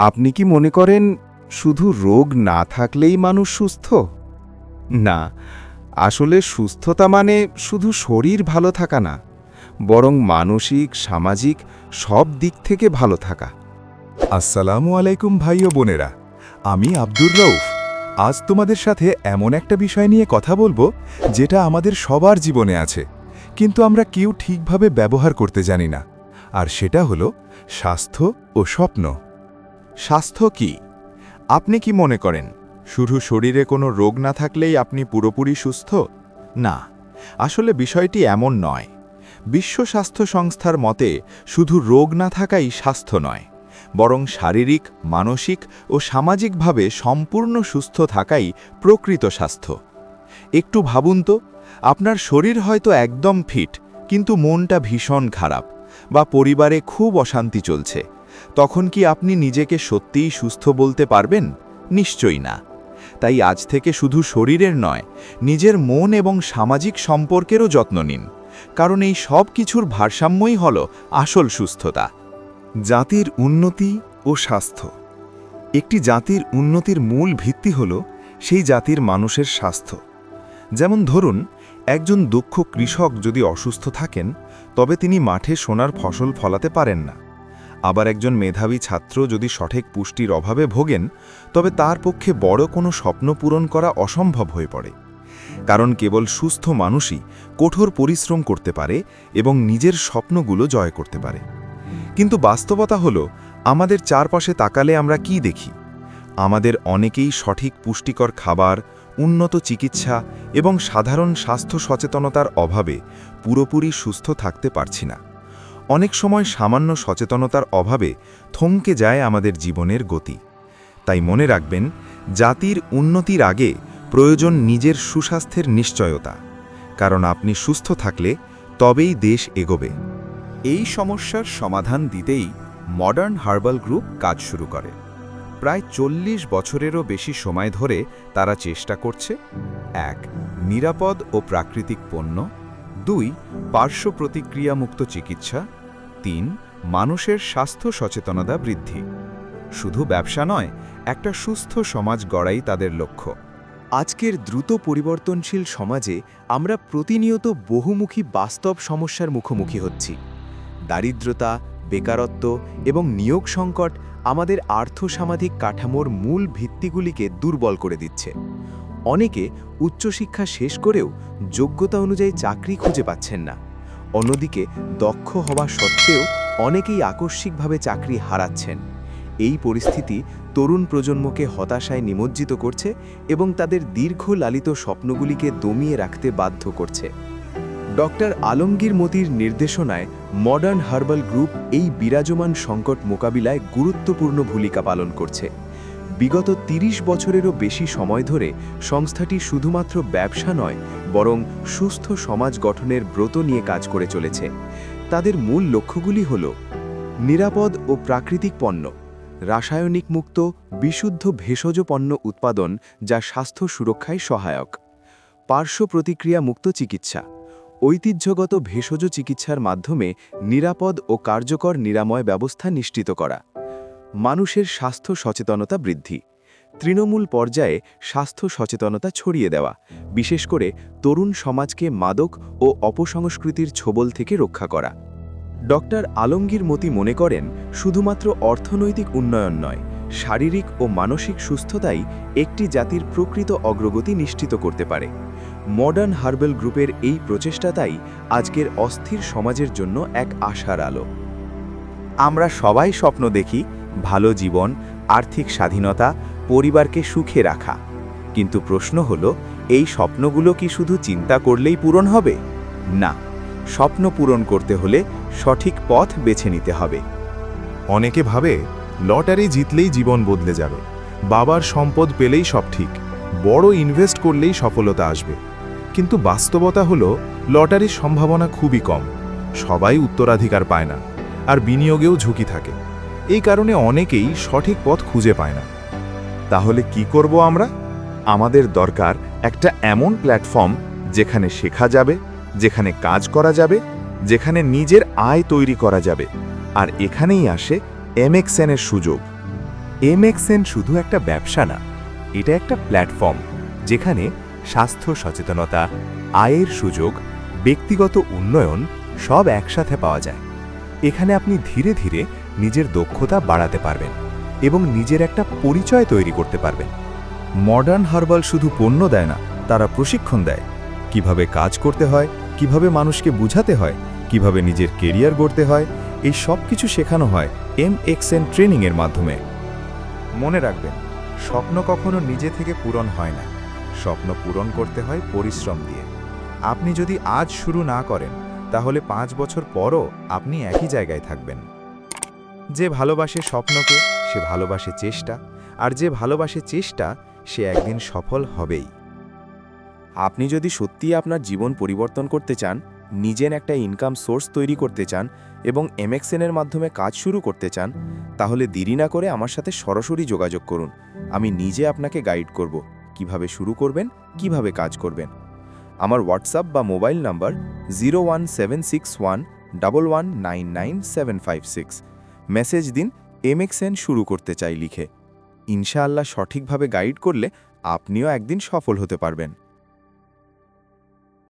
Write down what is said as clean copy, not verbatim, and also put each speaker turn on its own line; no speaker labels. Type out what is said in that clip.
আপনি কি মনে করেন শুধু রোগ না থাকলেই মানুষ সুস্থ? না, আসলে সুস্থতা মানে শুধু শরীর ভালো থাকা না, বরং মানসিক, সামাজিক সব দিক থেকে ভালো থাকা।
আসসালামু আলাইকুম ভাই ও বোনেরা, আমি আব্দুর রউফ। আজ তোমাদের সাথে এমন একটা বিষয় নিয়ে কথা বলবো যেটা আমাদের সবার জীবনে আছে, কিন্তু আমরা কেউ ঠিকভাবে ব্যবহার করতে জানি না। আর সেটা হলো স্বাস্থ্য ও স্বপ্ন।
স্বাস্থ্য কি? আপনি কি মনে করেন শুধু শরীরে কোনো রোগ না থাকলেই আপনি পুরোপুরি সুস্থ? না, আসলে বিষয়টি এমন নয়। বিশ্ব স্বাস্থ্য সংস্থার মতে শুধু রোগ না থাকাই স্বাস্থ্য নয়, বরং শারীরিক, মানসিক ও সামাজিকভাবে সম্পূর্ণ সুস্থ থাকাই প্রকৃত স্বাস্থ্য। একটু ভাবুন তো, আপনার শরীর হয়তো একদম ফিট, কিন্তু মনটা ভীষণ খারাপ, বা পরিবারে খুব অশান্তি চলছে। তখন কি আপনি নিজেকে সত্যিই সুস্থ বলতে পারবেন? নিশ্চয়ই না। তাই আজ থেকে শুধু শরীরের নয়, নিজের মন এবং সামাজিক সম্পর্কেরও যত্ন নিন, কারণ এই সব কিছুর ভারসাম্যই হল আসল সুস্থতা।
জাতির উন্নতি ও স্বাস্থ্য। একটি জাতির উন্নতির মূল ভিত্তি হল সেই জাতির মানুষের স্বাস্থ্য। যেমন ধরুন, একজন দক্ষ কৃষক যদি অসুস্থ থাকেন, তবে তিনি মাঠে সোনার ফসল ফলাতে পারেন না। আবার একজন মেধাবী ছাত্র যদি সঠিক পুষ্টির অভাবে ভোগেন, তবে তার পক্ষে বড় কোনো স্বপ্ন পূরণ করা অসম্ভব হয়ে পড়ে। কারণ কেবল সুস্থ মানুষই কঠোর পরিশ্রম করতে পারে এবং নিজের স্বপ্নগুলো জয় করতে পারে। কিন্তু বাস্তবতা হলো, আমাদের চারপাশে তাকালে আমরা কি দেখি? আমাদের অনেকেই সঠিক পুষ্টিকর খাবার, উন্নত চিকিৎসা এবং সাধারণ স্বাস্থ্য সচেতনতার অভাবে পুরোপুরি সুস্থ থাকতে পারছি না। অনেক সময় সামান্য সচেতনতার অভাবে থমকে যায় আমাদের জীবনের গতি। তাই মনে রাখবেন, জাতির উন্নতির আগে প্রয়োজন নিজের সুস্বাস্থ্যের নিশ্চয়তা, কারণ আপনি সুস্থ থাকলে তবেই দেশ এগোবে।
এই সমস্যার সমাধান দিতেই মডার্ন হার্বাল গ্রুপ কাজ শুরু করে। প্রায় ৪০ বছরেরও বেশি সময় ধরে তারা চেষ্টা করছে: ১. নিরাপদ ও প্রাকৃতিক পণ্য, ২. পার্শ্ব প্রতিক্রিয়ামুক্ত চিকিৎসা, ৩. মানুষের স্বাস্থ্য সচেতনতা বৃদ্ধি। শুধু ব্যবসা নয়, একটা সুস্থ সমাজ গড়াই তাদের লক্ষ্য।
আজকের দ্রুত পরিবর্তনশীল সমাজে আমরা প্রতিনিয়ত বহুমুখী বাস্তব সমস্যার মুখোমুখি হচ্ছি। দারিদ্রতা, বেকারত্ব এবং নিয়োগ সংকট আমাদের আর্থসামাজিক কাঠামোর মূল ভিত্তিগুলিকে দুর্বল করে দিচ্ছে। অনেকে উচ্চশিক্ষা শেষ করেও যোগ্যতা অনুযায়ী চাকরি খুঁজে পাচ্ছেন না। অন্যদিকে দক্ষ হওয়া সত্ত্বেও অনেকেই আকস্মিকভাবে চাকরি হারাচ্ছেন। এই পরিস্থিতি তরুণ প্রজন্মকে হতাশায় নিমজ্জিত করছে এবং তাদের দীর্ঘ লালিত স্বপ্নগুলিকে দমিয়ে রাখতে বাধ্য করছে। ডক্টর আলমগীর মতির নির্দেশনায় মডার্ন হার্বাল গ্রুপ এই বিরাজমান সংকট মোকাবিলায় গুরুত্বপূর্ণ ভূমিকা পালন করছে। বিগত ৩০ বছরেরও বেশি সময় ধরে সংস্থাটি শুধুমাত্র ব্যবসা নয়, বরং সুস্থ সমাজ গঠনের ব্রত নিয়ে কাজ করে চলেছে। তাদের মূল লক্ষ্যগুলি হল: নিরাপদ ও প্রাকৃতিক পণ্য, রাসায়নিক মুক্ত বিশুদ্ধ ভেষজ পণ্য উৎপাদন যা স্বাস্থ্য সুরক্ষায় সহায়ক; পার্শ্ব প্রতিক্রিয়া মুক্ত চিকিৎসা, ঐতিহ্যগত ভেষজ চিকিৎসার মাধ্যমে নিরাপদ ও কার্যকর নিরাময় ব্যবস্থা নিশ্চিত করা; মানুষের স্বাস্থ্য সচেতনতা বৃদ্ধি, তৃণমূল পর্যায়ে স্বাস্থ্য সচেতনতা ছড়িয়ে দেওয়া, বিশেষ করে তরুণ সমাজকে মাদক ও অপসংস্কৃতির ছোবল থেকে রক্ষা করা। ডক্টর আলমগীর মতি মনে করেন, শুধুমাত্র অর্থনৈতিক উন্নয়ন নয়, শারীরিক ও মানসিক সুস্থতাই একটি জাতির প্রকৃত অগ্রগতি নিশ্চিত করতে পারে। মডার্ন হার্বাল গ্রুপের এই প্রচেষ্টাটাই আজকের অস্থির সমাজের জন্য এক আশার আলো।
আমরা সবাই স্বপ্ন দেখি ভালো জীবন, আর্থিক স্বাধীনতা, পরিবারকে সুখে রাখা। কিন্তু প্রশ্ন হলো, এই স্বপ্নগুলো কি শুধু চিন্তা করলেই পূরণ হবে? না, স্বপ্ন পূরণ করতে হলে সঠিক পথ বেছে নিতে হবে।
অনেকে ভাবে লটারি জিতলেই জীবন বদলে যাবে, বাবার সম্পদ পেলেই সব ঠিক, বড় ইনভেস্ট করলেই সফলতা আসবে। কিন্তু বাস্তবতা হলো, লটারির সম্ভাবনা খুবই কম, সবাই উত্তরাধিকার পায় না, আর বিনিয়োগেও ঝুঁকি থাকে। এই কারণে অনেকেই সঠিক পথ খুঁজে পায় না।
তাহলে কি করব আমরা? আমাদের দরকার একটা এমন প্ল্যাটফর্ম যেখানে শেখা যাবে, যেখানে কাজ করা যাবে, যেখানে নিজের আয় তৈরি করা যাবে। আর এখানেই আসে MXN এর সুযোগ।
MXN শুধু একটা ব্যবসা না, এটা একটা প্ল্যাটফর্ম যেখানে স্বাস্থ্য সচেতনতা, আয়ের সুযোগ, ব্যক্তিগত উন্নয়ন সব একসাথে পাওয়া যায়। এখানে আপনি ধীরে ধীরে নিজের দক্ষতা বাড়াতে পারবেন এবং নিজের একটা পরিচয় তৈরি করতে পারবেন।
মডার্ন হার্বাল শুধু পণ্য দেয় না, তারা প্রশিক্ষণ দেয়। কিভাবে কাজ করতে হয়, কিভাবে মানুষকে বুঝাতে হয়, কিভাবে নিজের কেরিয়ার গড়তে হয়, এই সব কিছু শেখানো হয় MXN ট্রেনিংয়ের মাধ্যমে।
মনে রাখবেন, স্বপ্ন কখনো নিজে থেকে পূরণ হয় না, স্বপ্ন পূরণ করতে হয় পরিশ্রম দিয়ে। আপনি যদি আজ শুরু না করেন, তাহলে 5 বছর পরও আপনি একই জায়গায় থাকবেন। যে ভালোবাসে স্বপ্নকে, সে ভালোবাসে চেষ্টা, আর যে ভালোবাসে চেষ্টা, সে একদিন সফল হবেই।
আপনি যদি সত্যিই আপনার জীবন পরিবর্তন করতে চান, নিজের একটা ইনকাম সোর্স তৈরি করতে চান এবং MXN এর মাধ্যমে কাজ শুরু করতে চান, তাহলে দেরি না করে আমার সাথে সরাসরি যোগাযোগ করুন। আমি নিজে আপনাকে গাইড করব কিভাবে শুরু করবেন, কিভাবে কাজ করবেন। আমার হোয়াটসঅ্যাপ বা মোবাইল নাম্বার 0176111999756। মেসেজ দিন MXN শুরু করতে চাই লিখে। ইনশাআল্লাহ সঠিকভাবে গাইড করলে আপনিও একদিন সফল হতে পারবেন।